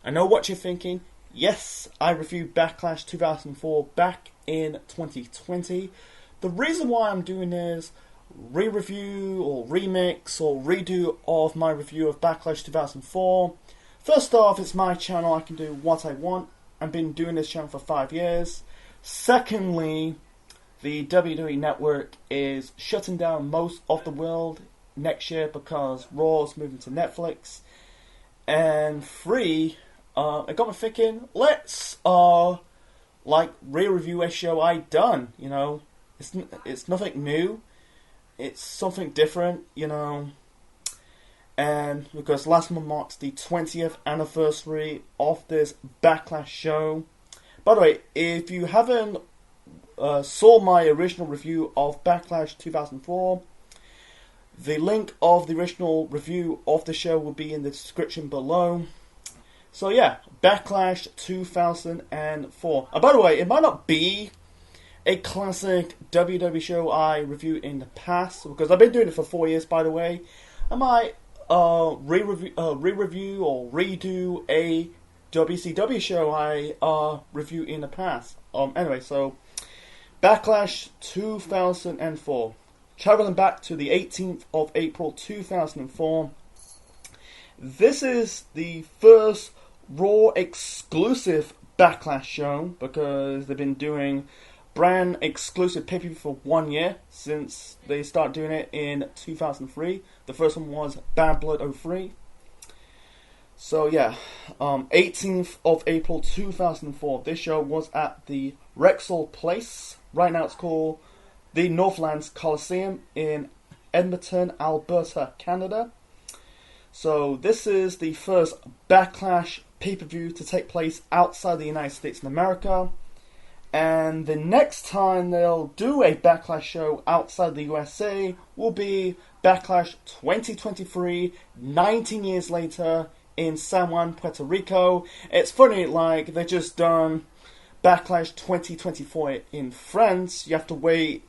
I know what you're thinking. Yes, I reviewed Backlash 2004 back in 2020. The reason why I'm doing this re-review or remix or redo of my review of Backlash 2004. First off, it's my channel. I can do what I want. I've been doing this channel for 5 years. Secondly, the WWE Network is shutting down most of the world next year because Raw's moving to Netflix. And three, it got me thinking, let's re-review a show I done. You know, it's nothing new. It's something different, you know. And because last month marks the 20th anniversary of this Backlash show. By the way, if you haven't saw my original review of Backlash 2004, the link of the original review of the show will be in the description below. So yeah, Backlash 2004. And by the way, it might not be a classic WWE show I reviewed in the past, because I've been doing it for 4 years, by the way. I might re-review or redo a WCW show I reviewed in the past. Anyway, so Backlash 2004. Traveling back to the 18th of April 2004. This is the first Raw exclusive Backlash show, because they've been doing brand exclusive pay-per-view for 1 year since they started doing it in 2003. The first one was Bad Blood '03. So yeah, 18th of April 2004. This show was at the Rexall Place. Right now it's called the Northlands Coliseum in Edmonton, Alberta, Canada. So this is the first Backlash pay-per-view to take place outside the United States of America. And the next time they'll do a Backlash show outside the USA will be Backlash 2023, 19 years later, in San Juan, Puerto Rico. It's funny, like, they just done Backlash 2024 in France. You have to wait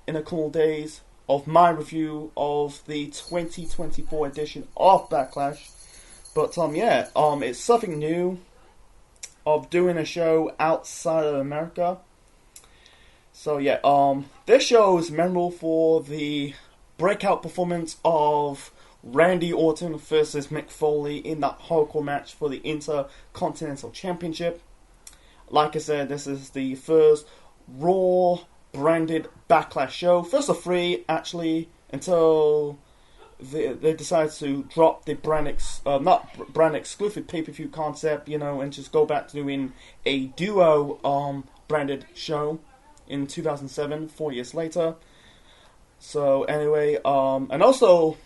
in a couple of days of my review of the 2024 edition of Backlash. But yeah, it's something new of doing a show outside of America. So yeah, this show is memorable for the breakout performance of Randy Orton versus Mick Foley in that hardcore match for the Intercontinental Championship. Like I said, this is the first Raw branded Backlash show. First of three, actually, until they decided to drop the not brand exclusive pay-per-view concept, you know, and just go back to doing a duo branded show in 2007, 4 years later. So anyway, and also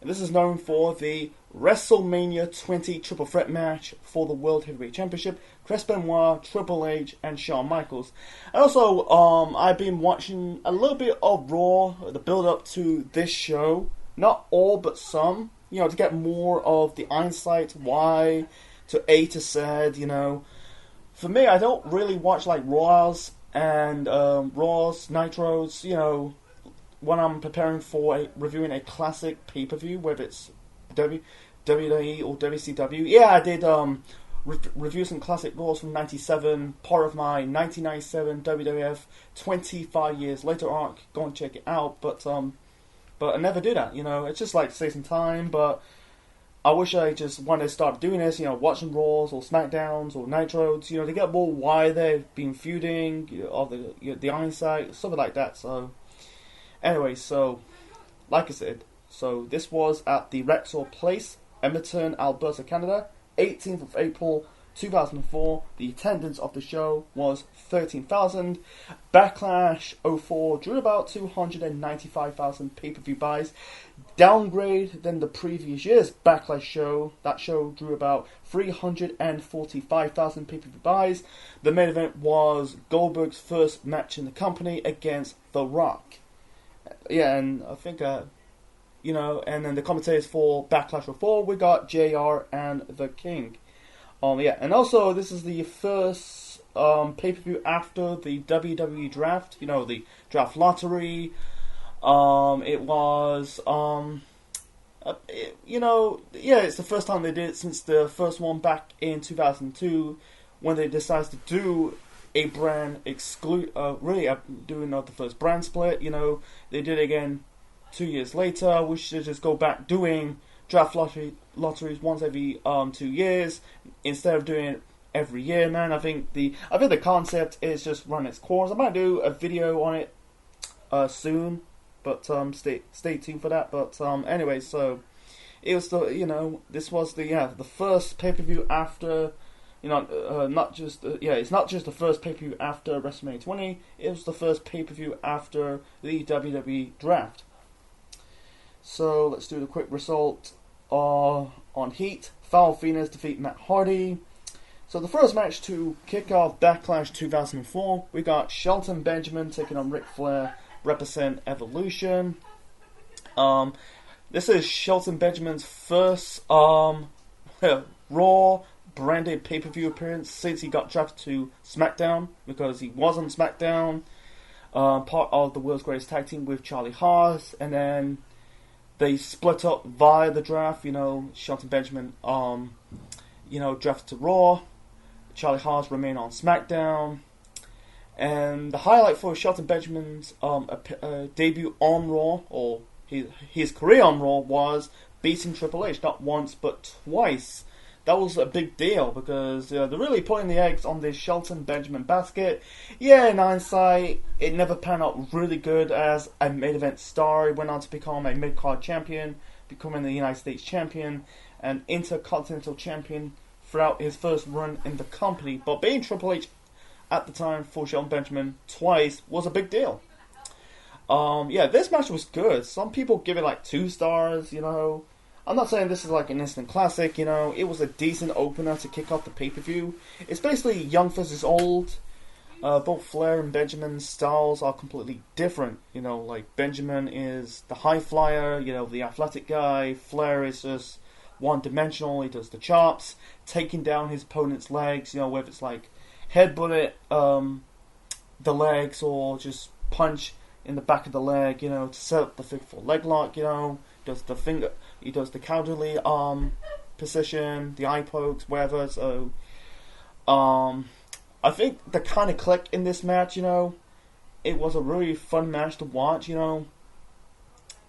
this is known for the WrestleMania 20 Triple Threat match for the World Heavyweight Championship. Chris Benoit, Triple H, and Shawn Michaels. And also, I've been watching a little bit of Raw, the build-up to this show. Not all, but some. You know, to get more of the insight, why, to A to Z, you know. For me, I don't really watch, like, Raws and Raws, Nitros, you know, when I'm preparing for reviewing a classic pay-per-view, whether it's WWE or WCW. Yeah, I did review some classic Raws from 97, part of my 1997 WWF 25 years later arc. Go and check it out, but I never do that, you know. It's just like to save some time, but I wish I just wanted to start doing this, you know, watching Raws or SmackDowns or Nitros, you know, to get more why they've been feuding, you know, of the hindsight, something like that. So anyway, so like I said, so this was at the Rexall Place, Edmonton, Alberta, Canada, 18th of April 2004. The attendance of the show was 13,000. Backlash '04 drew about 295,000 pay-per-view buys. Downgrade than the previous year's Backlash show. That show drew about 345,000 pay-per-view buys. The main event was Goldberg's first match in the company against The Rock. Yeah, and I think you know, and then the commentators for Backlash '04, we got JR and The King. Yeah, and also this is the first pay-per-view after the WWE draft, you know, the draft lottery. It was It's the first time they did it since the first one back in 2002, when they decided to do a brand doing the first brand split. They did it again 2 years later. We should just go back doing draft lotteries once every 2 years instead of doing it every year, man. I think the concept is just run its course. I might do a video on it soon, but stay tuned for that. But anyway, so it was this was the first pay-per-view after it's not just the first pay-per-view after WrestleMania 20. It was the first pay-per-view after the WWE draft. So let's do the quick result on Heat. Val Venus defeat Matt Hardy. So the first match to kick off Backlash 2004, we got Shelton Benjamin taking on Ric Flair, represent Evolution. This is Shelton Benjamin's first Raw branded pay-per-view appearance since he got drafted to SmackDown, because he was on SmackDown, part of the World's Greatest Tag Team with Charlie Haas, and then they split up via the draft. Shelton Benjamin drafted to Raw, Charlie Haas remained on SmackDown, and the highlight for Shelton Benjamin's debut on Raw, or his career on Raw, was beating Triple H not once but twice. That was a big deal because they're really putting the eggs on this Shelton Benjamin basket. Yeah, in hindsight, it never panned out really good as a main event star. He went on to become a mid-card champion, becoming the United States champion, and Intercontinental champion throughout his first run in the company. But being Triple H at the time for Shelton Benjamin twice was a big deal. This match was good. Some people give it like 2 stars, I'm not saying this is like an instant classic, It was a decent opener to kick off the pay-per-view. It's basically young versus old. Both Flair and Benjamin's styles are completely different. Like Benjamin is the high flyer, the athletic guy. Flair is just one-dimensional. He does the chops, taking down his opponent's legs, whether it's like headbutt it, the legs, or just punch in the back of the leg, to set up the figure 4 leg lock, does the finger, he does the cowardly position, the eye pokes, whatever. So, I think the kind of click in this match, it was a really fun match to watch, I'm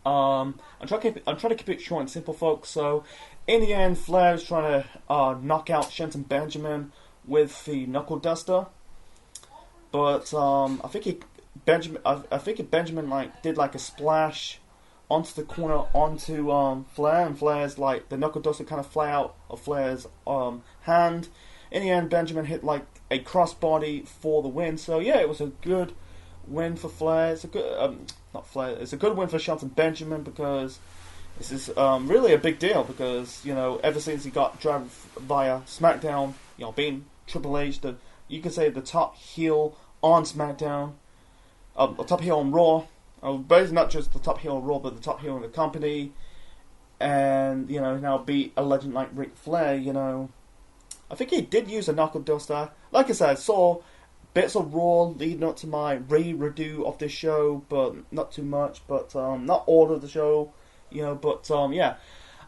trying to keep it short and simple, folks. So, in the end, Flair's trying to knock out Shelton Benjamin with the knuckle duster, but I think Benjamin did like a splash onto the corner onto Flair, and Flair's like the knuckle duster kind of fly out of Flair's hand. In the end, Benjamin hit like a crossbody for the win. So yeah, it was a good win for Flair. It's a good It's a good win for Shelton Benjamin because this is really a big deal because ever since he got dragged via SmackDown, being Triple H, you could say the top heel on SmackDown, the top heel on Raw. But it's not just the top heel on Raw, but the top heel in the company. And, now beat a legend like Ric Flair, I think he did use a knuckle duster. Like I said, I saw bits of Raw leading up to my re-redo of this show, but not too much. But, not all of the show, but,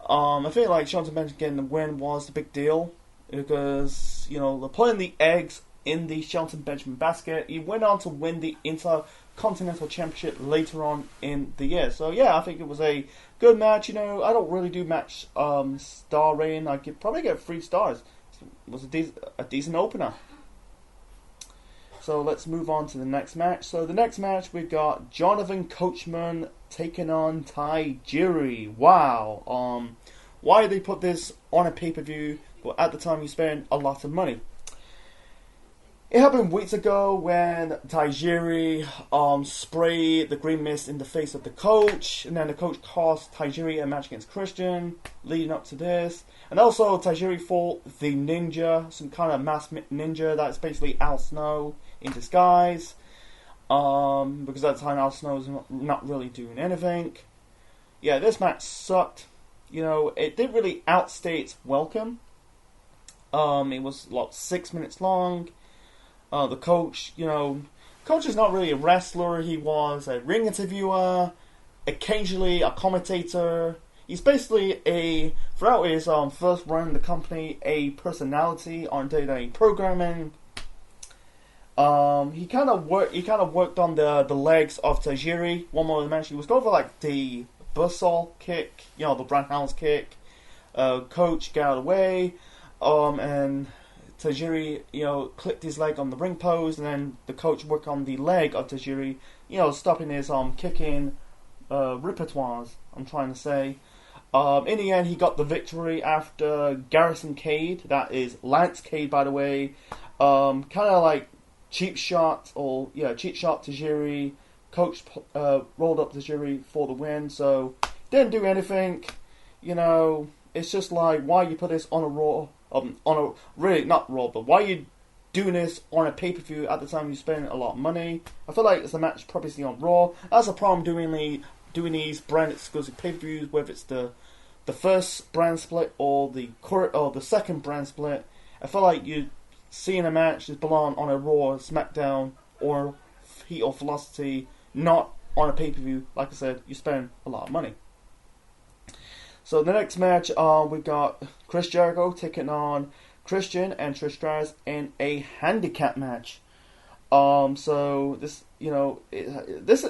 I feel like Shelton Benjamin getting the win was the big deal. Because, they're putting the eggs in the Shelton Benjamin basket. He went on to win the Intercontinental Championship later on in the year. So yeah, I think it was a good match. I don't really do match star rating. I could probably get 3 stars. It was a decent opener. So let's move on to the next match. So the next match we've got Jonathan Coachman taking on Tajiri. Wow. Why did they put this on a pay-per-view? Well, at the time you spend a lot of money. It happened weeks ago when Tajiri sprayed the green mist in the face of the coach, and then the coach cost Tajiri a match against Christian, leading up to this. And also Tajiri fought the ninja, some kind of masked ninja that's basically Al Snow in disguise, because at the time Al Snow was not really doing anything. Yeah, this match sucked. It didn't really outstay its welcome. It was 6 minutes long. The coach, coach is not really a wrestler. He was a ring interviewer, occasionally a commentator. he's basically throughout his first run in the company, a personality on day-to-day programming. He kind of worked on the legs of Tajiri. One more of the match, he was going for like the buzzsaw kick, the roundhouse kick. Coach got out of the way, and Tajiri, clicked his leg on the ring post, and then the coach worked on the leg of Tajiri, stopping his kicking repertoires, I'm trying to say. In the end, he got the victory after Garrison Cade, that is Lance Cade, by the way, kind of like cheap shot Tajiri. Coach rolled up Tajiri for the win, so didn't do anything. It's just like, why you put this on a Raw, really not Raw, but why you doing this on a pay-per-view at the time you spend a lot of money? I feel like it's a match probably seen on Raw. That's a problem doing these brand exclusive pay-per-views, whether it's the first brand split or the second brand split. I feel like you seeing a match that belong on a Raw, SmackDown, or Heat or Velocity, not on a pay-per-view. Like I said, you spend a lot of money. So the next match, we got Chris Jericho taking on Christian and Trish Stratus in a handicap match. So this, this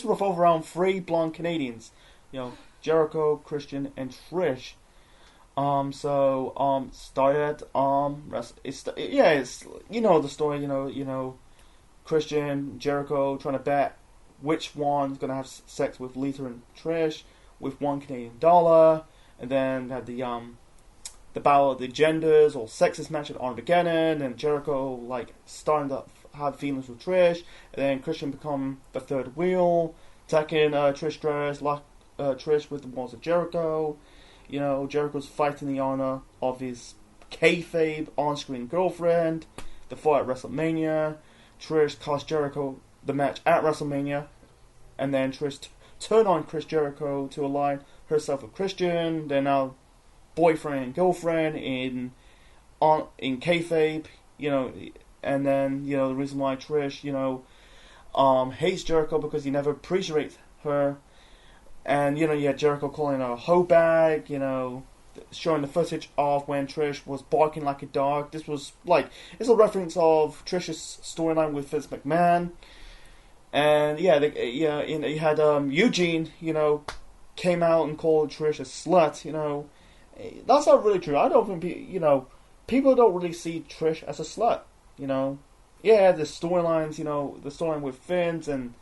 revolves around 3 blonde Canadians, Jericho, Christian, and Trish. Started it's the story. Christian, Jericho trying to bet which one's gonna have sex with Lita and Trish with $1 Canadian, and then had the battle of the genders or sexist match at Armageddon, and Jericho starting to have feelings with Trish, and then Christian become the third wheel, attacking Trish Stratus, lock Trish with the walls of Jericho. Jericho's fighting the honor of his kayfabe on-screen girlfriend. The fight at WrestleMania. Trish cost Jericho the match at WrestleMania, and then Trish turned on Chris Jericho to align herself with Christian. They're now boyfriend and girlfriend in kayfabe, and then the reason why Trish hates Jericho because he never appreciates her, and you had Jericho calling her a hoe bag, showing the footage of when Trish was barking like a dog. This was it's a reference of Trish's storyline with Vince McMahon. And you had Eugene, came out and called Trish a slut. That's not really true. I don't think people don't really see Trish as a slut. The storylines, the storyline with Vince and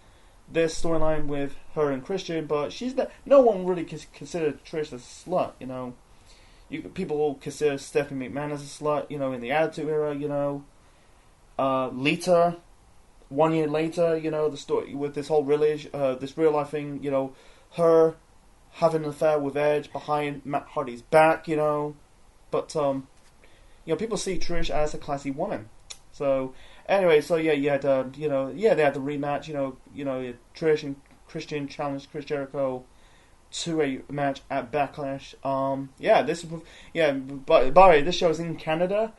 this storyline with her and Christian, but no one really considered Trish as a slut. People consider Stephanie McMahon as a slut. In the Attitude Era. Lita. 1 year later, the story with this whole this real life thing, her having an affair with Edge behind Matt Hardy's back, but people see Trish as a classy woman. So anyway, you had they had the rematch, Trish and Christian challenged Chris Jericho to a match at Backlash. By the way, this show is in Canada.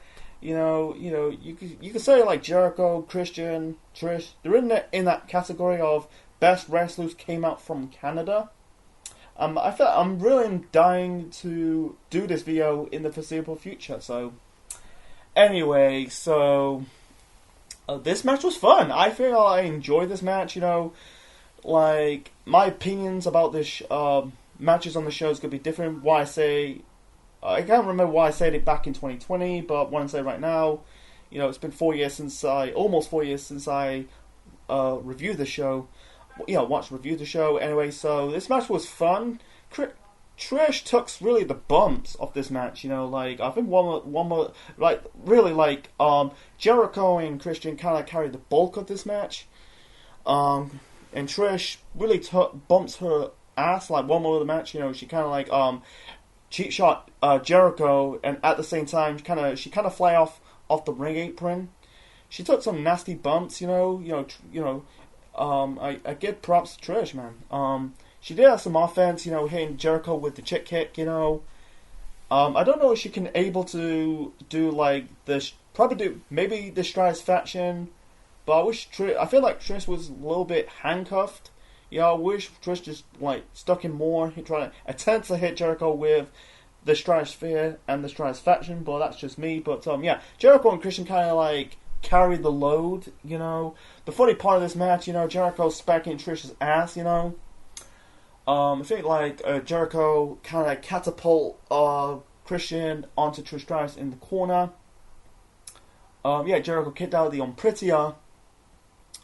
You could say Jericho, Christian, Trish. They're in that category of best wrestlers came out from Canada. I'm really dying to do this video in the foreseeable future. So, anyway, this match was fun. I feel I enjoyed this match. My opinions about this matches on the show is gonna be different. I can't remember why I said it back in 2020, but what I'm saying right now, it's been almost 4 years since I reviewed the show. Reviewed the show. Anyway, so this match was fun. Trish took really the bumps of this match. I think one more, Jericho and Christian kind of carried the bulk of this match. And Trish really bumps her ass. One more of the match, she kind of cheap shot Jericho, and at the same time, she kind of fly off the ring apron. She took some nasty bumps, I give props to Trish, man. She did have some offense, hitting Jericho with the chick kick, I don't know if she can able to do maybe the Stratus faction, but I feel like Trish was a little bit handcuffed, Yeah, I wish Trish just like stuck in more. He tried to attempt to hit Jericho with the Stratosphere and the Stratisfaction, but that's just me. But yeah, Jericho and Christian kind of like carried the load. You know, the funny part of this match, you know, Jericho smacking Trish's ass. You know, I think like Jericho kind of catapult Christian onto Trish Stratus in the corner. Yeah, Jericho kicked out the Unprettier.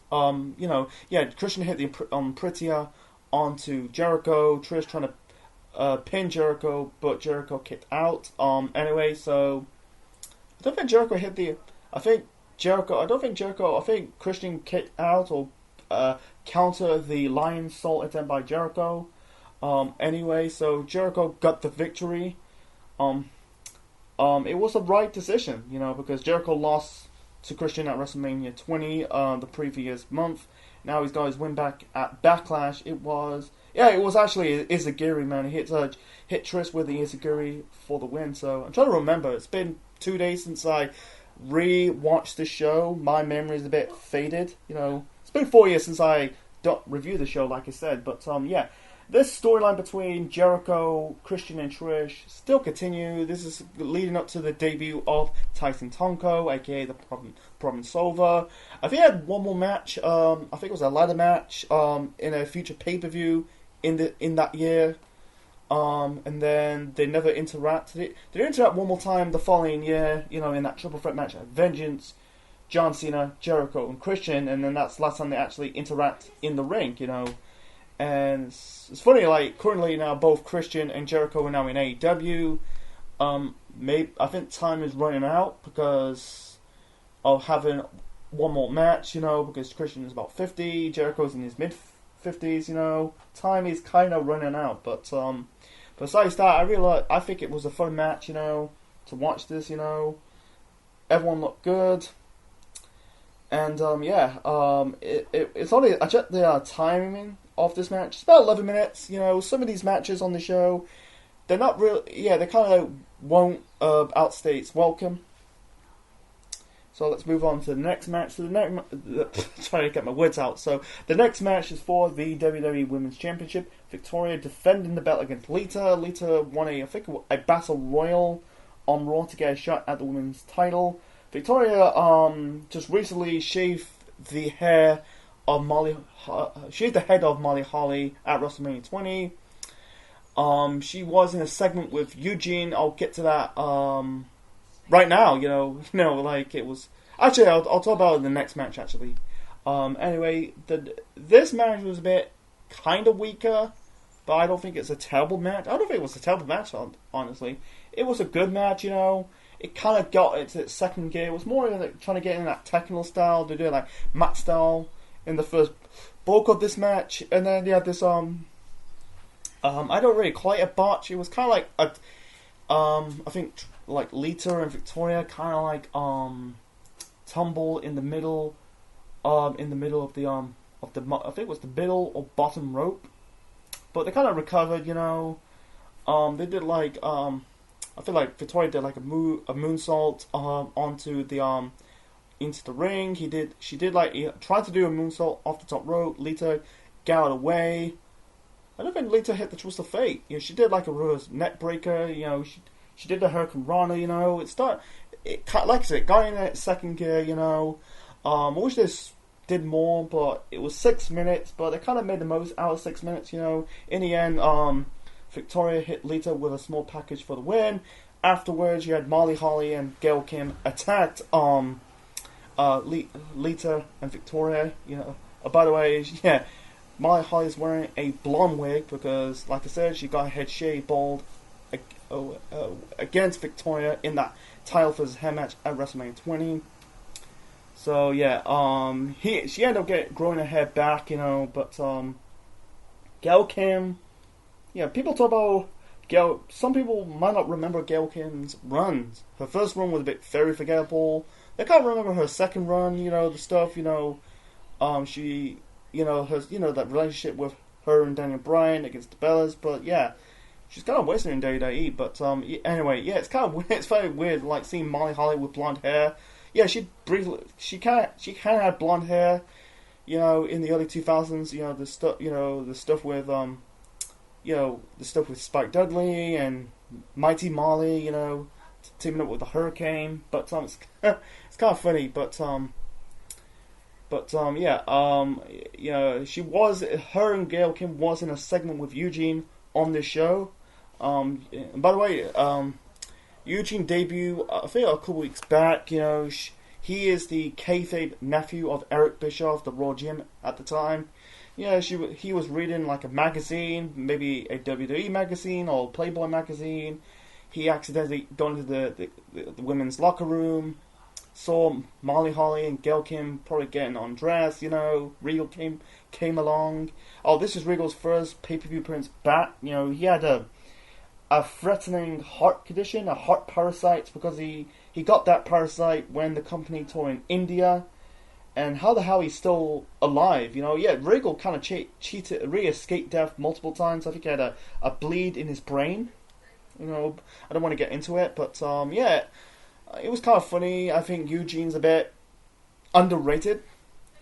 You know, yeah, Christian hit the Unprettier onto Jericho. Trish trying to pin Jericho, but Jericho kicked out. Anyway, so I don't think Jericho hit the. I think Christian kicked out or counter the Lion Salt attempt by Jericho. Anyway, so Jericho got the victory. It was a right decision, you know, because Jericho lost to Christian at WrestleMania 20 the previous month. Now he's got his win back at Backlash. It was actually Izagiri, man. He hit Trish with the Izagiri for the win. So I'm trying to remember. It's been 2 days since I re-watched the show. My memory is a bit faded. You know, it's been 4 years since I reviewed the show, like I said. But yeah. This storyline between Jericho, Christian, and Trish still continue. This is leading up to the debut of Tyson Tonko, aka the Problem Solver. I think he had one more match. I think it was a ladder match in a future pay-per-view in that year. And then they never interacted. They interact one more time the following year. You know, in that triple threat match at Vengeance, John Cena, Jericho, and Christian. And then that's the last time they actually interact in the ring. You know. And it's funny, like, currently now both Christian and Jericho are now in AEW. I think time is running out because of having one more match, you know, because Christian is about 50, Jericho's in his mid-50s, you know. Time is kind of running out, but besides that, I think it was a fun match, you know, to watch this, you know. Everyone looked good. And, it's only, I checked the timing of this match. It's about 11 minutes. You know, some of these matches on the show, they're not really. Yeah, they kind of won't outstay its welcome. So let's move on to the next match. So trying to get my words out. So the next match is for the WWE Women's Championship. Victoria defending the belt against Lita. Lita won a battle royal on Raw to get a shot at the women's title. Victoria just recently shaved the hair of shaved the head of Molly Holly at WrestleMania 20. She was in a segment with Eugene. I'll get to that right now. You know, like it was. Actually, I'll talk about it in the next match. Actually, anyway, this match was a bit kind of weaker, but I don't think it's a terrible match. I don't think it was a terrible match. Honestly, it was a good match. You know. It kind of got into its second gear. It was more like trying to get in that technical style. They do like mat style in the first bulk of this match, and then they had this I don't really call it a botch. It was kind of like I think like Lita and Victoria kind of like tumble in the middle of the I think it was the middle or bottom rope, but they kind of recovered. You know, they did like I feel like Victoria did like a moonsault onto the into the ring. He tried to do a moonsault off the top rope. Lita got out away. I don't think Lita hit the twist of fate. You know, she did like a reverse neck breaker. You know, she did the Hurricane Rana. You know, like I said, got in that second gear. You know, I wish this did more, but it was 6 minutes. But they kind of made the most out of 6 minutes. You know, in the end, Victoria hit Lita with a small package for the win. Afterwards, you had Molly Holly and Gail Kim attacked Lita and Victoria. You know, by the way, yeah, Molly Holly is wearing a blonde wig because, like I said, she got her head shaved bald against Victoria in that title versus hair match at WrestleMania 20. So yeah, she ended up growing her hair back, you know, but Gail Kim. Yeah, people talk about Gail. Some people might not remember Gail Kim's runs. Her first run was very forgettable. They can't remember her second run. You know, the stuff. You know, she. You know, that relationship with her and Daniel Bryan against the Bellas. But yeah, she's kind of wasted in WWE. But anyway, yeah, it's kind of weird. It's very weird, like seeing Molly Holly with blonde hair. Yeah, she kind of had blonde hair. in the early 2000s, the stuff, the stuff with the stuff with Spike Dudley and Mighty Molly, teaming up with the Hurricane. But it's it's kind of funny. Her and Gail Kim was in a segment with Eugene on this show. And by the way, Eugene debuted, I think, a couple weeks back. He is the kayfabe nephew of Eric Bischoff, the Raw Jim at the time. He was reading like a magazine, maybe a WWE magazine or Playboy magazine. He accidentally got into the women's locker room, saw Molly Holly and Gail Kim probably getting undressed. Regal came along. Oh, this is Regal's first pay-per-view appearance back. He had a threatening heart condition, a heart parasite, because he got that parasite when the company toured in India. And how the hell he's still alive? Regal kind of cheated, escaped death multiple times. I think he had a bleed in his brain. I don't want to get into it, but it was kind of funny. I think Eugene's a bit underrated.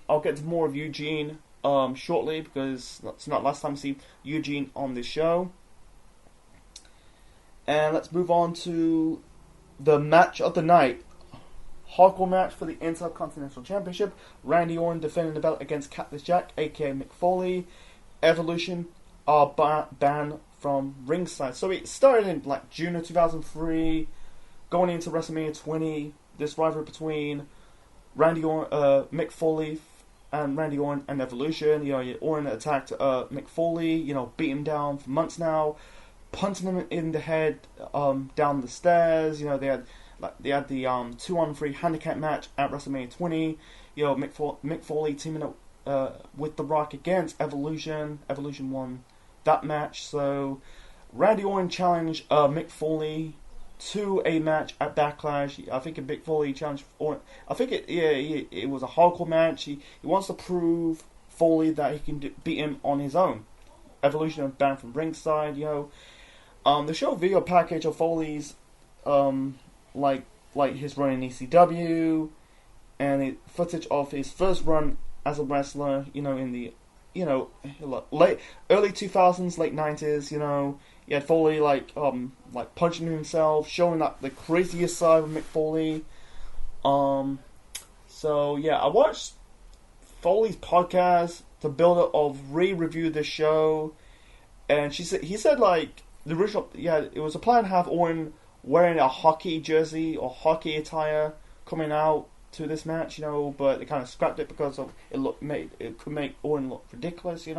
I'll get to more of Eugene shortly, because it's not last time I see Eugene on this show. And let's move on to the match of the night. Hardcore match for the Intercontinental Championship. Randy Orton defending the belt against Cactus Jack, aka Mick Foley. Evolution are banned from ringside. So it started in June of 2003, going into WrestleMania 20. This rivalry between Randy Orton, Mick Foley, and Randy Orton and Evolution. Orton attacked Mick Foley. Beat him down for months now, punching him in the head down the stairs. They had the 2-on-3 handicap match at WrestleMania 20. Mick Foley teaming up with The Rock against Evolution. Evolution won that match. So Randy Orton challenged Mick Foley to a match at Backlash. I think Mick Foley challenged Orton. I think it was a hardcore match. He wants to prove Foley that he can beat him on his own. Evolution are banned from ringside. The show video package of Foley's like his run in ECW, and footage of his first run as a wrestler, in the, early 2000s, late 90s, you had Foley punching himself, showing up the craziest side of Mick Foley. I watched Foley's podcast, the build-up of re-review this show, and he said the original, it was a plan to have Orton wearing a hockey jersey or hockey attire coming out to this match, but they kind of scrapped it because of it could make Orton look ridiculous, He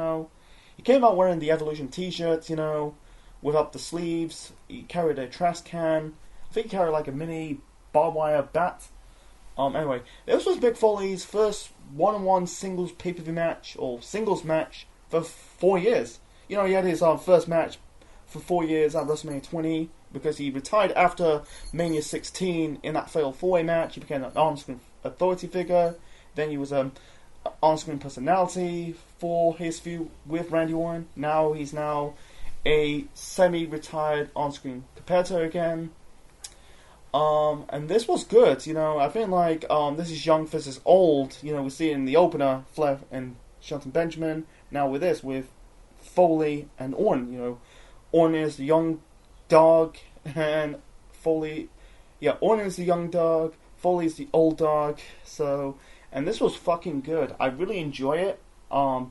came out wearing the Evolution t-shirts, without the sleeves. He carried a trash can. I think he carried a mini barbed wire bat. Anyway, this was Mick Foley's first one-on-one singles pay-per-view match, or singles match, for 4 years. He had his first match for 4 years at WrestleMania 20, because he retired after Mania 16 in that fatal 4-way match. He became an on-screen authority figure. Then he was an on-screen personality for his feud with Randy Orton. Now he's a semi-retired on-screen competitor again. And this was good. I think this is young versus old. We see it in the opener, Flair and Shelton Benjamin. Now with this, with Foley and Orton. Orton is the young dog, and Foley, Orton is the young dog, Foley is the old dog. So, and this was fucking good. I really enjoy it. The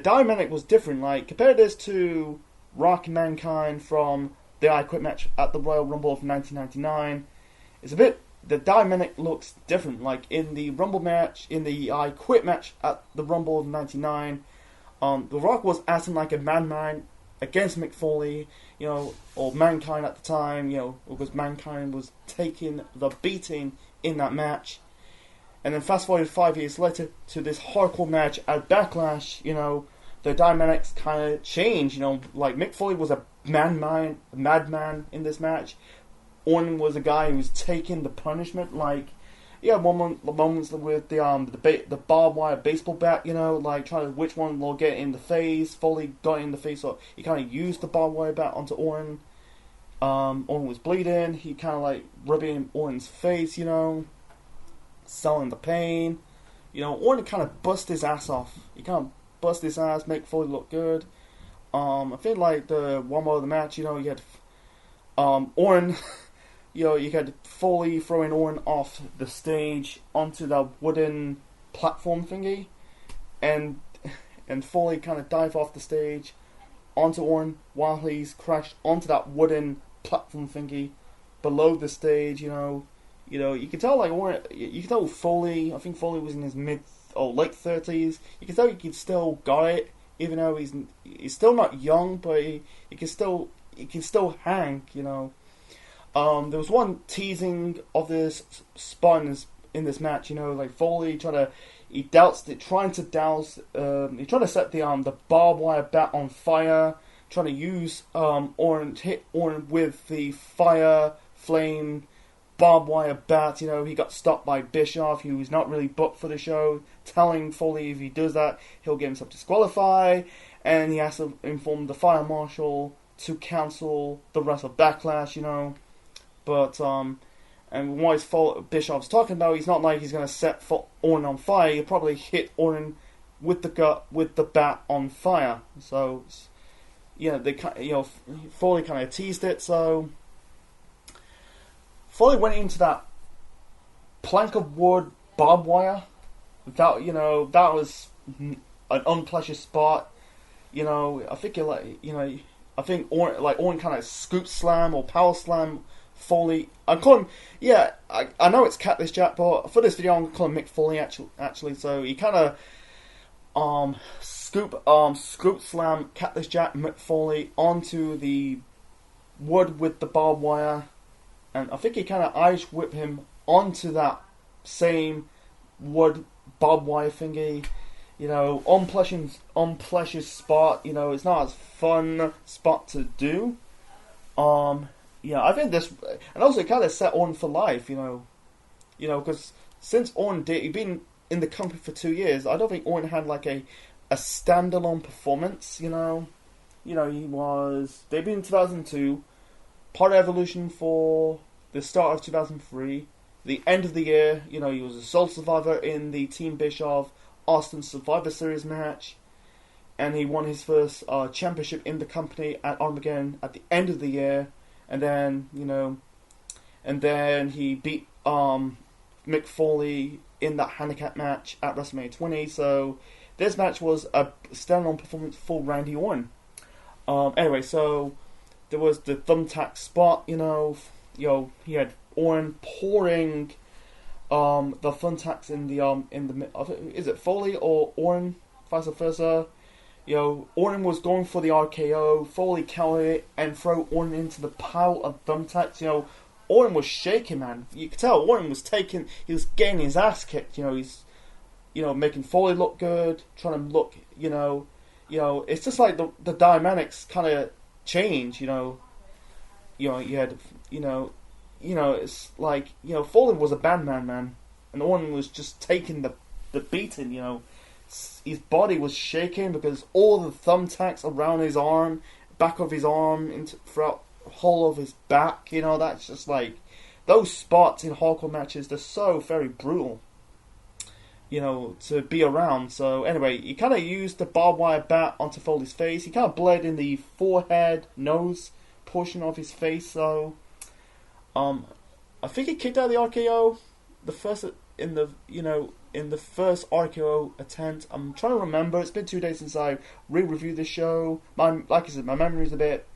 dynamic was different. Compare this to Rock and Mankind from the I Quit match at the Royal Rumble of 1999. The dynamic looks different. In the Rumble match, in the I Quit match at the Rumble of 99, The Rock was acting like a madman against Mick Foley, or Mankind at the time, because Mankind was taking the beating in that match. And then fast forward 5 years later to this hardcore match at Backlash, the dynamics kind of changed. Mick Foley was a madman in this match. Orton was a guy who was taking the punishment. Moments with the barbed wire baseball bat, trying to which one will get in the face. Foley got in the face, so he kind of used the barbed wire bat onto Orton. Orton was bleeding. He kind of rubbing Orton's face, selling the pain. Orton kind of bust his ass off. He kind of bust his ass, make Foley look good. I feel like the one more of the match, you had Orton, you had Foley throwing Orton off the stage onto the wooden platform thingy, and Foley kind of dive off the stage onto Orton while he's crashed onto that wooden platform thingy below the stage. You can tell like Orton, you can tell Foley. I think Foley was in his late 30s. You can tell he can still got it, even though he's still not young, but he can still hang. There was one teasing of this spot in this match. Like Foley trying to set the barbed wire bat on fire, trying to use hit Orton with the fire flame barbed wire bat. He got stopped by Bischoff, who was not really booked for the show, telling Foley if he does that, he'll get himself disqualified, and he has to inform the fire marshal to cancel the rest of Backlash. But and what Bischoff's talking about, he's not like he's going to set Orton on fire. He'll probably hit Orton with the bat on fire. So, Foley kind of teased it. So, Foley went into that plank of wood barbed wire. That was an unpleasant spot. I think Orton kind of scoop slam or power slam Foley. I call him, I know it's Cactus Jack, but for this video I'm gonna call him Mick Foley actually. So he kind of scoop slam Cactus Jack Mick Foley onto the wood with the barbed wire, and I think he kind of Irish whip him onto that same wood barbed wire thingy. Unpleasant spot. It's not as fun spot to do. I think this, and also it kind of set Orton for life, because since Orton he'd been in the company for 2 years, I don't think Orton had like a standalone performance, he was debuted in 2002, part of Evolution for the start of 2003, the end of the year, he was a sole survivor in the Team Bischoff Austin Survivor Series match, and he won his first championship in the company at Armageddon at the end of the year. And then, he beat Mick Foley in that handicap match at WrestleMania 20. So this match was a standalone performance for Randy Orton. Anyway, so there was the thumbtack spot. He had Orton pouring the thumbtacks in the is it Foley or Orton, vice versa. Orton was going for the RKO, Foley countered it and throw Orton into the pile of thumbtacks. Orton was shaking, man. You could tell Orton was he was getting his ass kicked. He's, making Foley look good, trying to look, it's just like the dynamics kind of change. You had, it's like, Foley was a bandman, man, and Orton was just taking the beating. His body was shaking because all the thumbtacks around his arm, back of his arm, throughout the whole of his back, that's just like, those spots in hardcore matches, they're so very brutal, to be around. So anyway, he kind of used the barbed wire bat onto Foley's face. He kind of bled in the forehead, nose portion of his face. So, I think he kicked out the RKO in the first RKO attempt. I'm trying to remember. It's been 2 days since I re-reviewed this show. Like I said, my memory's a bit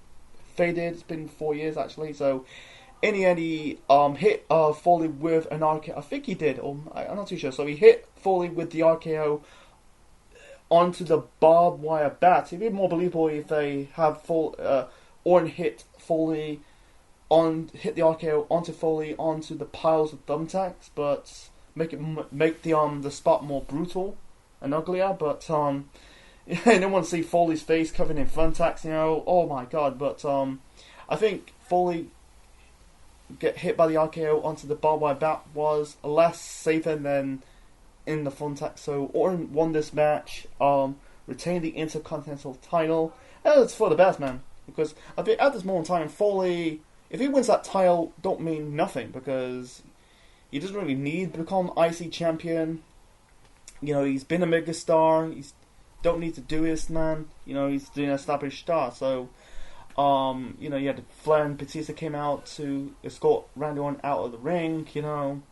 faded. It's been 4 years actually. So in the end, he hit Foley with an RKO. I think he did, or I'm not too sure. So he hit Foley with the RKO onto the barbed wire bat. It'd be more believable if they have Orton hit Foley hit the RKO onto Foley onto the piles of thumbtacks, but make the spot more brutal and uglier. But I didn't want to see Foley's face covered in thumbtacks. Oh my god! But I think Foley get hit by the RKO onto the barbed wire bat was less safer than in the thumbtack. So Orton won this match, retained the Intercontinental title, and it's for the best, man. Because I think at this moment in time, Foley, if he wins that title, don't mean nothing because he doesn't really need to become IC champion. You know, he's been a megastar. He's don't need to do this, man. You know, he's an established star. So, you know, you had Flair and Batista came out to escort Randy Orton out of the ring. You know,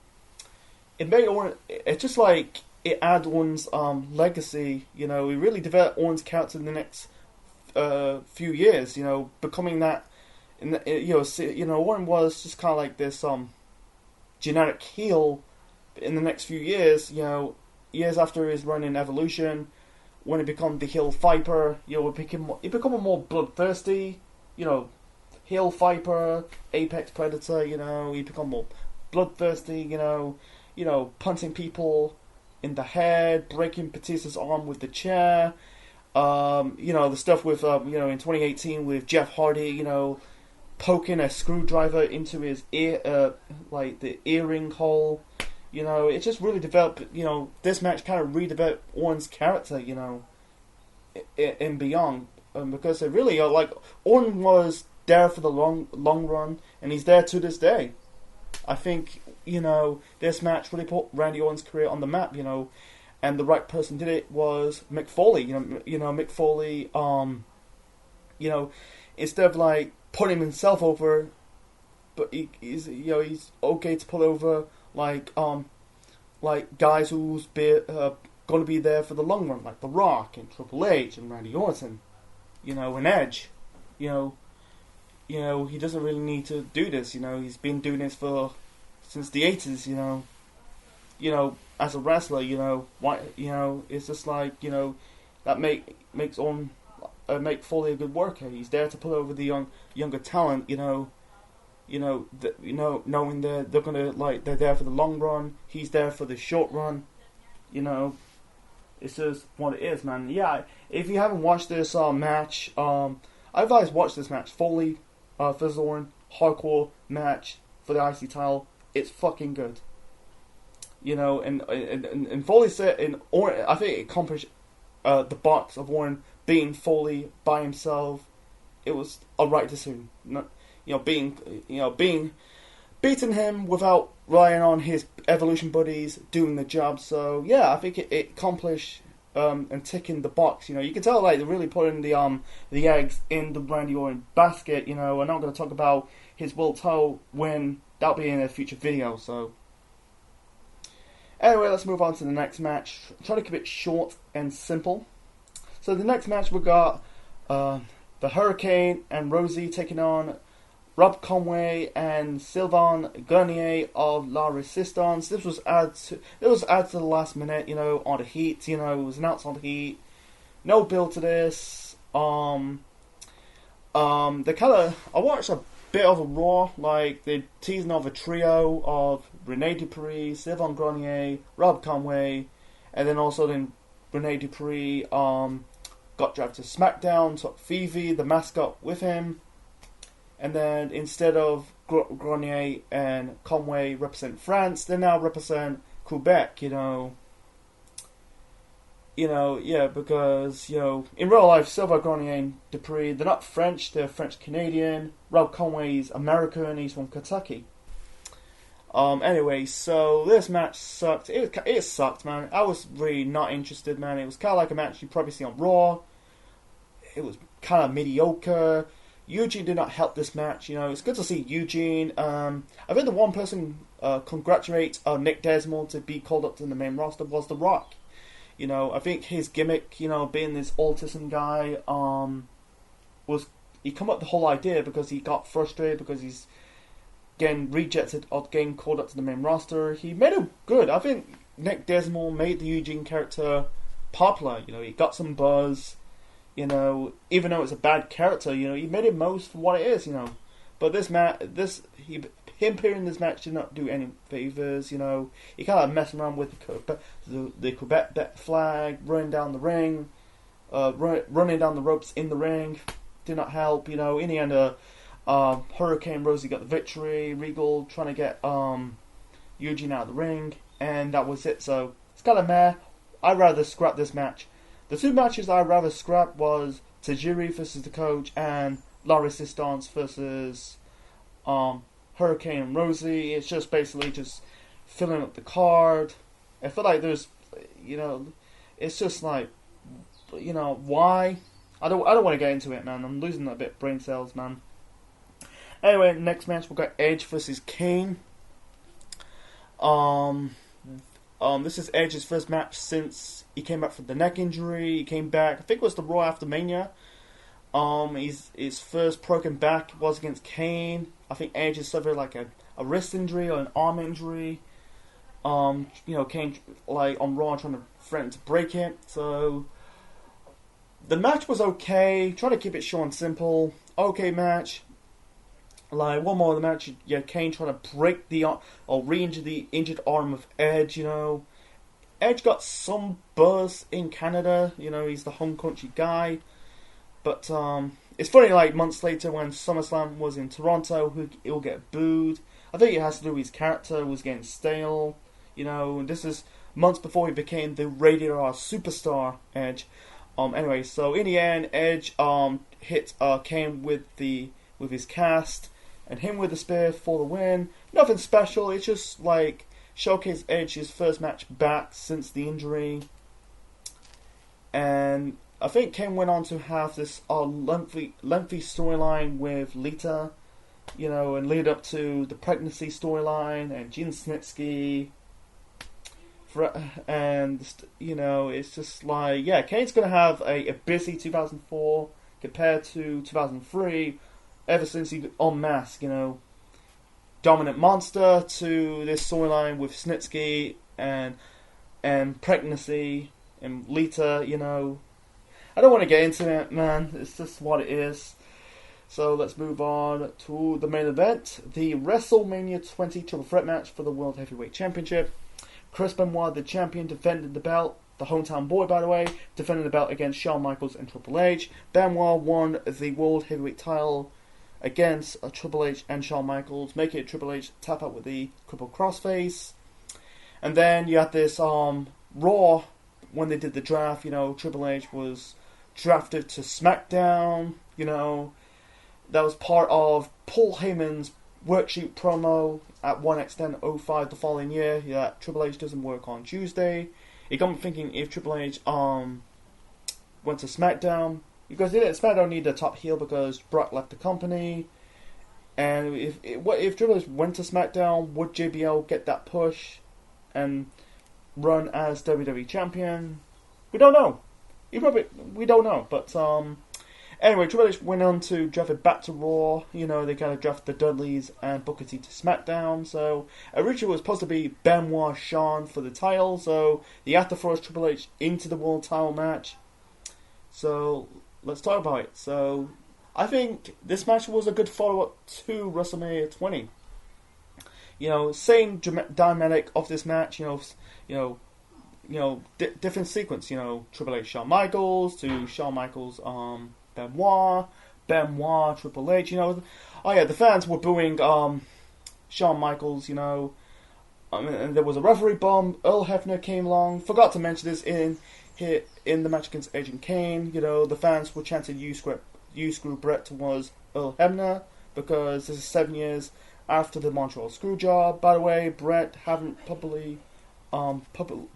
it made Orton. It's just like it adds Orton's legacy. You know, it really developed Orton's character in the next few years. You know, becoming that. You know, Orton was just kind of like this generic heel. But in the next few years, you know, years after his run in Evolution, when he became the heel Viper, you know, he become a more bloodthirsty, you know, heel Viper, apex predator. You know, he become more bloodthirsty. You know, punching people in the head, breaking Batista's arm with the chair. You know, the stuff with you know, in 2018 with Jeff Hardy, you know, poking a screwdriver into his ear, like the earring hole. You know, it just really developed. You know, this match kind of redeveloped Orton's character. You know, in beyond, because it really like Orton was there for the long run, and he's there to this day. I think, you know, this match really put Randy Orton's career on the map. You know, and the right person did it was Mick Foley. You know, Mick Foley. You know, instead of like putting himself over, but he's you know, he's okay to put over like guys who's going to be there for the long run, like The Rock and Triple H and Randy Orton, you know, and Edge. You know, he doesn't really need to do this. You know, he's been doing this since the 80s. You know, as a wrestler, you know, why? You know, it's just like, you know, that makes Orton make Foley a good worker. He's there to put over the younger talent. Knowing they're gonna they're there for the long run. He's there for the short run. You know, it's just what it is, man. Yeah, if you haven't watched this match, I advise watch this match. Foley versus Orton, hardcore match for the IC title. It's fucking good. You know, and Foley said in Orton, I think it accomplished the box of Orton beating Foley by himself. It was a right decision. Beating him without relying on his Evolution buddies doing the job. So yeah, I think it accomplished and ticking the box. You know, you can tell like they're really putting the eggs in the Randy Orton basket. You know, we're not going to talk about his world title win. That'll be in a future video. So anyway, let's move on to the next match. Try to keep it short and simple. So the next match we got the Hurricane and Rosie taking on Rob Conway and Sylvain Grenier of La Resistance. This was added to the last minute, you know, on the Heat. You know, it was announced on the Heat. No build to this. I watched a bit of a Raw, like they're teasing of a trio of Rene Dupree, Sylvain Grenier, Rob Conway, and then Rene Dupree got drafted to SmackDown, took Phoebe, the mascot, with him. And then instead of Grenier and Conway represent France, they now represent Quebec. Because in real life, Sylvain Grenier and Dupree, they're not French; they're French Canadian. Rob Conway's American; he's from Kentucky. Anyway, so this match sucked. It sucked, man. I was really not interested, man. It was kind of like a match you probably see on Raw. It was kind of mediocre. Eugene did not help this match. It's good to see Eugene. I think the one person congratulate Nick Desmond to be called up to the main roster was The Rock. I think his gimmick, being this autism guy, he come up with the whole idea because he got frustrated because he's getting rejected or getting called up to the main roster. He made it good. I think Nick Desmond made the Eugene character popular. He got some buzz. Even though it's a bad character, he made it most for what it is. But him appearing in this match did not do any favors. He kind of messed around with the Quebec flag, running down the ring, running down the ropes in the ring, did not help. In the end, Hurricane Rosie got the victory. Regal trying to get Eugene out of the ring, and that was it. So it's kind of meh. I'd rather scrap this match. The two matches I'd rather scrap was Tajiri versus the Coach and La Resistance versus Hurricane and Rosie. It's just basically just filling up the card. I feel like there's you know, it's just like, you know, why? I don't want to get into it, man. I'm losing a bit of brain cells, man. Anyway, next match we've got Edge versus Kane. This is Edge's first match since he came back from the neck injury. He came back, I think it was the Raw after Mania. His first broken back was against Kane. I think Edge has suffered like a wrist injury or an arm injury. You know, Kane like on Raw trying to threaten to break it. So the match was okay. Try to keep it short and simple. Okay match. Like, one more of the match, yeah, Kane trying to break the or re-injure the injured arm of Edge, you know. Edge got some buzz in Canada, you know, he's the home country guy. But it's funny, like, months later when SummerSlam was in Toronto, he'll get booed. I think it has to do with his character was getting stale, you know, and this is months before he became the rated R superstar, Edge. Anyway, so in the end, Edge hit Kane with his cast, and him with the spear for the win. Nothing special, it's just like showcase Edge's first match back since the injury. And I think Kane went on to have this lengthy storyline with Lita, you know, and lead up to the pregnancy storyline and Gene Snitsky. And, you know, it's just like, yeah, Kane's going to have a busy 2004 compared to 2003. Ever since he unmasked, you know, Dominant Monster to this storyline with Snitsky and pregnancy and Lita, you know. I don't want to get into it, man. It's just what it is. So let's move on to the main event, the WrestleMania 20 Triple Threat match for the World Heavyweight Championship. Chris Benoit, the champion, defended the belt. The hometown boy, by the way, defended the belt against Shawn Michaels and Triple H. Benoit won the World Heavyweight title against Triple H and Shawn Michaels, making it Triple H tap out with the triple crossface. And then you had this Raw, when they did the draft, you know, Triple H was drafted to SmackDown, you know. That was part of Paul Heyman's worksheet promo at 1xTen05 the following year. Yeah, Triple H doesn't work on Tuesday. It got me thinking if Triple H went to SmackDown, because SmackDown needed a top heel because Brock left the company. And if Triple H went to SmackDown, would JBL get that push and run as WWE champion? We don't know. We don't know. But anyway, Triple H went on to draft it back to Raw. You know, they kind of drafted the Dudleys and Booker T to SmackDown. So originally it was supposed to be Benoit Shawn for the title. So they had to force Triple H into the world title match. So let's talk about it. So I think this match was a good follow-up to WrestleMania 20. You know, same dynamic of this match. Different sequence. You know, Triple H, Shawn Michaels to Shawn Michaels, Benoit, Triple H. You know, the fans were booing Shawn Michaels. You know, and there was a referee bomb. Earl Hebner came along. Forgot to mention this in the match against Edge and Kane. You know, the fans were chanting "You screw Brett" towards Earl Hebner because this is 7 years after the Montreal Screwjob. By the way, Brett haven't publicly apologized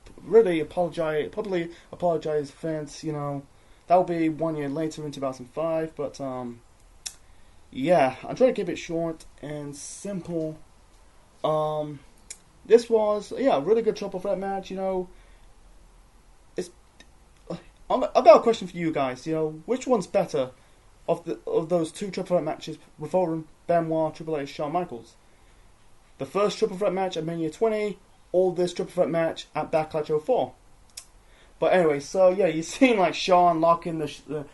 fans. You know, that'll be 1 year later in 2005. But yeah, I'm trying to keep it short and simple. This was a really good triple threat match. You know, I've got a question for you guys. You know, which one's better of those two triple threat matches revolving Benoit, Triple H, Shawn Michaels? The first triple threat match at Mania 20, or this triple threat match at Backlash 04? But anyway, so yeah, you seen like Shawn locking the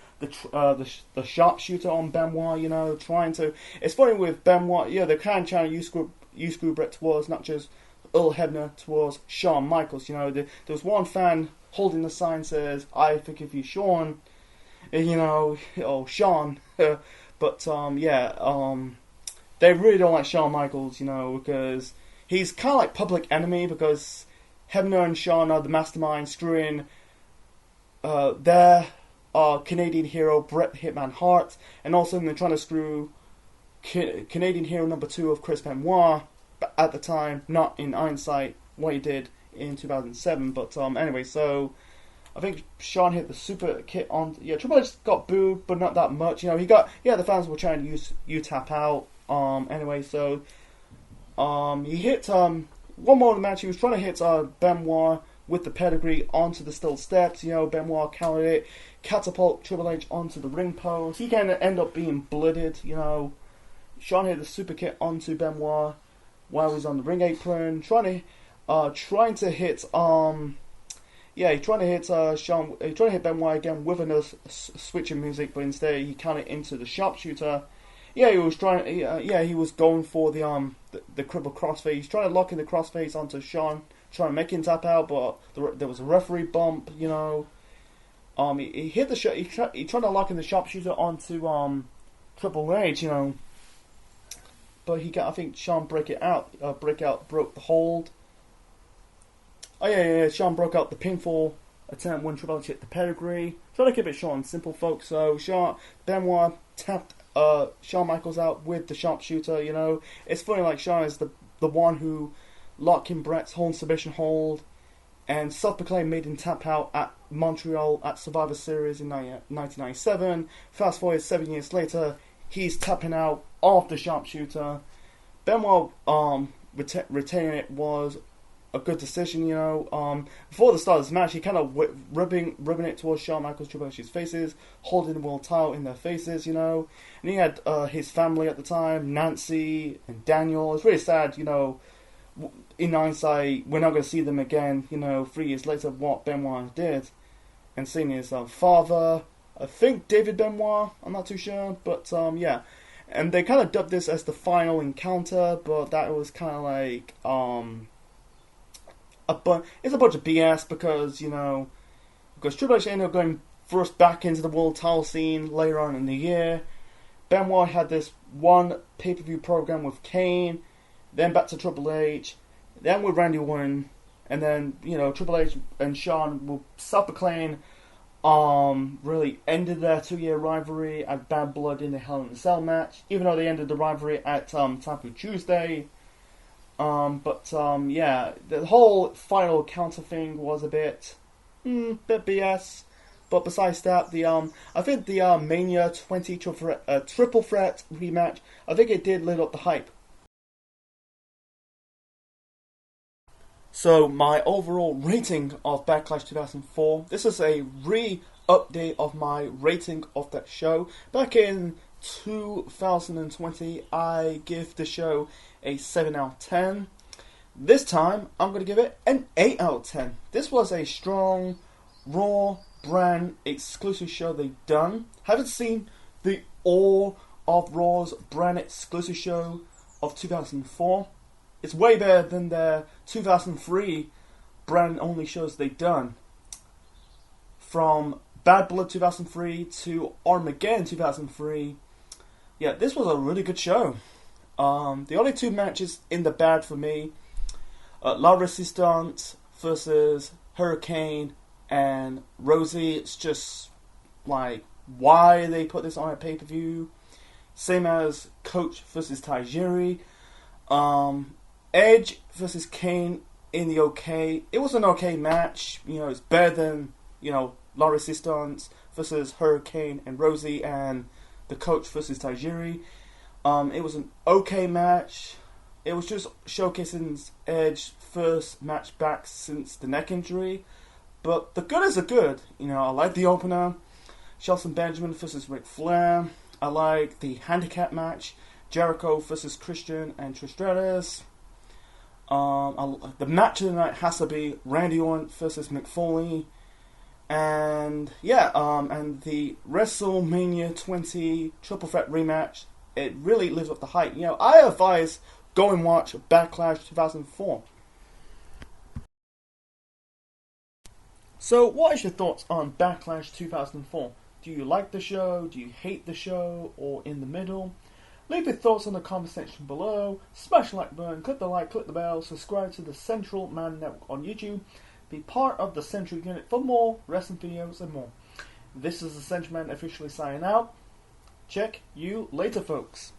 sharpshooter on Benoit. You know, trying to. It's funny with Benoit. Yeah, they're kind of trying to you screw Brett towards not just Earl Hebner, towards Shawn Michaels. You know, there was one fan holding the sign says, "I forgive you, Shawn." You know, Shawn. But they really don't like Shawn Michaels. You know, because he's kind of like public enemy because Hebner and Shawn are the mastermind screwing their Canadian hero Bret Hitman Hart, and also they're trying to screw Canadian hero number 2 of Chris Benoit, but at the time, not in hindsight, what he did in 2007. But anyway, so I think Shawn hit the super kick on. Yeah, Triple H got booed, but not that much. You know, the fans were trying to use you tap out. Anyway, so he hit one more in the match. He was trying to hit Benoit with the pedigree onto the steel steps. You know, Benoit countered it, catapult Triple H onto the ring post. He kind of ended up being blooded. You know, Shawn hit the super kick onto Benoit while he was on the ring apron, trying to hit Shawn. He trying to hit Benoit again with another switching music, but instead he counted into the sharpshooter. Yeah, he was trying. He was going for the cripple crossface, trying to lock in the crossface onto Shawn, trying to make him tap out, but there was a referee bump. You know, he hit the he tried to lock in the sharpshooter onto Triple H. You know, but I think Shawn broke the hold. Oh yeah, Shawn broke out the pinfall attempt when Triple H hit the pedigree. Try to keep it short and simple, folks. So Benoit tapped Shawn Michaels out with the sharpshooter. You know, it's funny, like Shawn is the one who locked in Brett's hold submission hold, and self-proclaimed made him tap out at Montreal at Survivor Series in 1997. Fast forward 7 years later, he's tapping out off the sharpshooter. Benoit retaining it was a good decision, you know. Before the start of this match, he kind of rubbing it towards Shawn Michaels, Triple H's faces, holding the world title in their faces, you know. And he had his family at the time, Nancy and Daniel. It's really sad, you know. In hindsight, we're not going to see them again, you know, 3 years later, what Benoit did. And seeing his father, I think David Benoit, I'm not too sure, but yeah. And they kind of dubbed this as the final encounter, but that was kind of like, it's a bunch of BS because Triple H ended up going first back into the world title scene later on in the year. Benoit had this one pay-per-view program with Kane, then back to Triple H, then with Randy Orton, and then, Triple H and Shawn will self-proclaim really ended their 2-year rivalry at Bad Blood in the Hell in a Cell match, even though they ended the rivalry at Tapu Tuesday. Yeah, the whole final counter thing was a bit BS. But besides that, I think the Mania 20 triple threat rematch, I think it did lit up the hype. So my overall rating of Backlash 2004, this is a re-update of my rating of that show. Back in 2020, I give the show a 7 out of 10. This time, I'm going to give it an 8 out of 10. This was a strong, Raw brand exclusive show they've done. Haven't seen the all of Raw's brand exclusive show of 2004. It's way better than their 2003 brand only shows they've done. From Bad Blood 2003 to Armageddon 2003. Yeah, this was a really good show. The only two matches in the bad for me, La Resistance versus Hurricane and Rosie. It's just like, why they put this on a pay-per-view. Same as Coach versus Tajiri. Edge versus Kane in the OK. It was an okay match. It's better than, La Resistance versus Hurricane and Rosie and the Coach versus Tajiri. It was an okay match. It was just showcasing Edge's first match back since the neck injury. But the good is the good. I like the opener. Shelton Benjamin versus Ric Flair. I like the handicap match. Jericho versus Christian and Trish Stratus. The match of the night has to be Randy Orton versus Mick Foley. And yeah, and the WrestleMania 20 Triple Threat rematch, it really lives up the hype. I advise go and watch Backlash 2004. So, what is your thoughts on Backlash 2004? Do you like the show? Do you hate the show? Or in the middle? Leave your thoughts in the comment section below. Smash the like button, click the bell, subscribe to the Central Man Network on YouTube. Be part of the Central Unit for more wrestling videos and more. This is the Central Man officially signing out. Check you later, folks.